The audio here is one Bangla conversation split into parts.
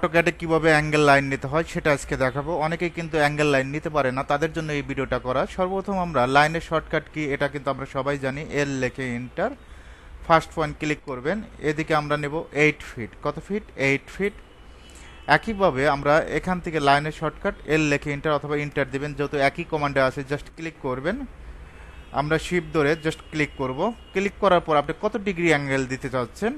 অটোক্যাডে কিভাবে অ্যাঙ্গেল লাইন নিতে হয় সেটা আজকে দেখাবো। অনেকেই কিন্তু অ্যাঙ্গেল লাইন নিতে পারে না, তাদের জন্য এই ভিডিওটা করা। সর্বপ্রথম আমরা লাইনের শর্টকাট কি এটা কিন্তু আমরা সবাই জানি। এল লিখে এন্টার, ফার্স্ট পয়েন্ট ক্লিক করবেন। এদিকে আমরা নেব 8 ফিট। কত ফিট? 8 ফিট। একইভাবে আমরা এখান থেকে লাইনের শর্টকাট এল লিখে এন্টার অথবা এন্টার দিবেন, যেহেতু একই কমান্ডে আছে জাস্ট ক্লিক করবেন। আমরা শিফট ধরে জাস্ট ক্লিক করব। ক্লিক করার পর আপনি কত ডিগ্রি অ্যাঙ্গেল দিতে চাচ্ছেন,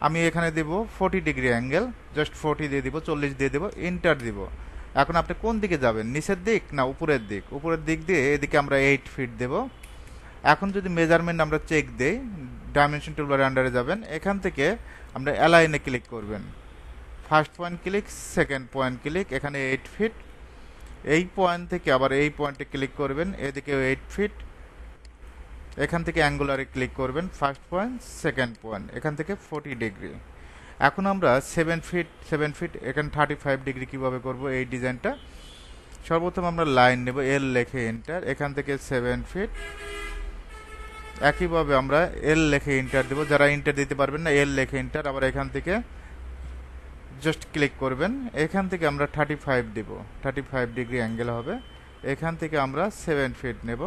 আমি এখানে দেব 40 ডিগ্রি অ্যাঙ্গেল, জাস্ট 40 দিয়ে দিব, 40 দিয়ে দেব, এন্টার দিব। এখন আপনি কোন দিকে যাবেন, নিচের দিক না উপরের দিক? উপরের দিক দিয়ে এদিকে আমরা 8 ফিট দেব। এখন যদি মেজারমেন্ট আমরা চেক দেই, ডাইমেনশন টুলবারের আন্ডারে যাবেন, এখান থেকে আমরা অ্যালাইনে ক্লিক করবেন। First point click, second point click, এখানে 8 ফিট। এই পয়েন্ট থেকে আবার এই পয়েন্টে ক্লিক করবেন, এদিকে 8 ফিট। এখান থেকে অ্যাঙ্গুলারে ক্লিক করবেন, ফার্স্ট পয়েন্ট, সেকেন্ড পয়েন্ট, এখান থেকে 40 ডিগ্রি। এখন আমরা 7 ফিট এখানে 35 ডিগ্রি কিভাবে করব এই ডিজাইনটা? সর্বপ্রথম আমরা লাইন নেব, এল লেখে এন্টার, এখান থেকে 7 ফিট। একইভাবে আমরা এল লেখে এন্টার দেব, যারা এন্টার দিতে পারবেন না এল লেখে এন্টার, আবার এখান থেকে জাস্ট ক্লিক করবেন। এখান থেকে আমরা 35 দেব, 35 ডিগ্রি অ্যাঙ্গেল হবে। এখান থেকে আমরা 7 ফিট নেব।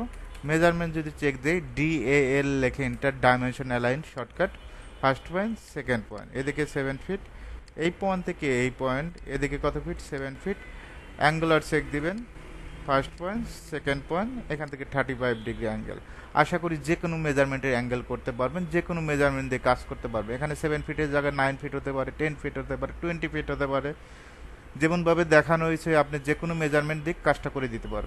মেজারমেন্ট যদি চেক দেই, DAL লেখে enter, dimension align shortcut, first point, second point, এদিকে 7 ফিট। এই পয়েন্ট থেকে এই পয়েন্ট এদিকে কত ফিট? 7 ফিট। অ্যাঙ্গুলার চেক দিবেন, ফার্স্ট পয়েন্ট, সেকেন্ড পয়েন্ট, এখান থেকে 35 ডিগ্রি অ্যাঙ্গেল। আশা করি যে কোনো মেজারমেন্টের অ্যাঙ্গেল করতে পারবেন, যে কোনো মেজারমেন্ট দিয়ে কাজ করতে পারবেন। এখানে 7 ফিটের জায়গায় 9 ফিট হতে পারে, 10 ফিট হতে পারে, 20 ফিট হতে পারে। যেমনভাবে দেখানো হয়েছে আপনি যে কোনো মেজারমেন্ট দিয়ে কাজটা করে দিতে পারবেন।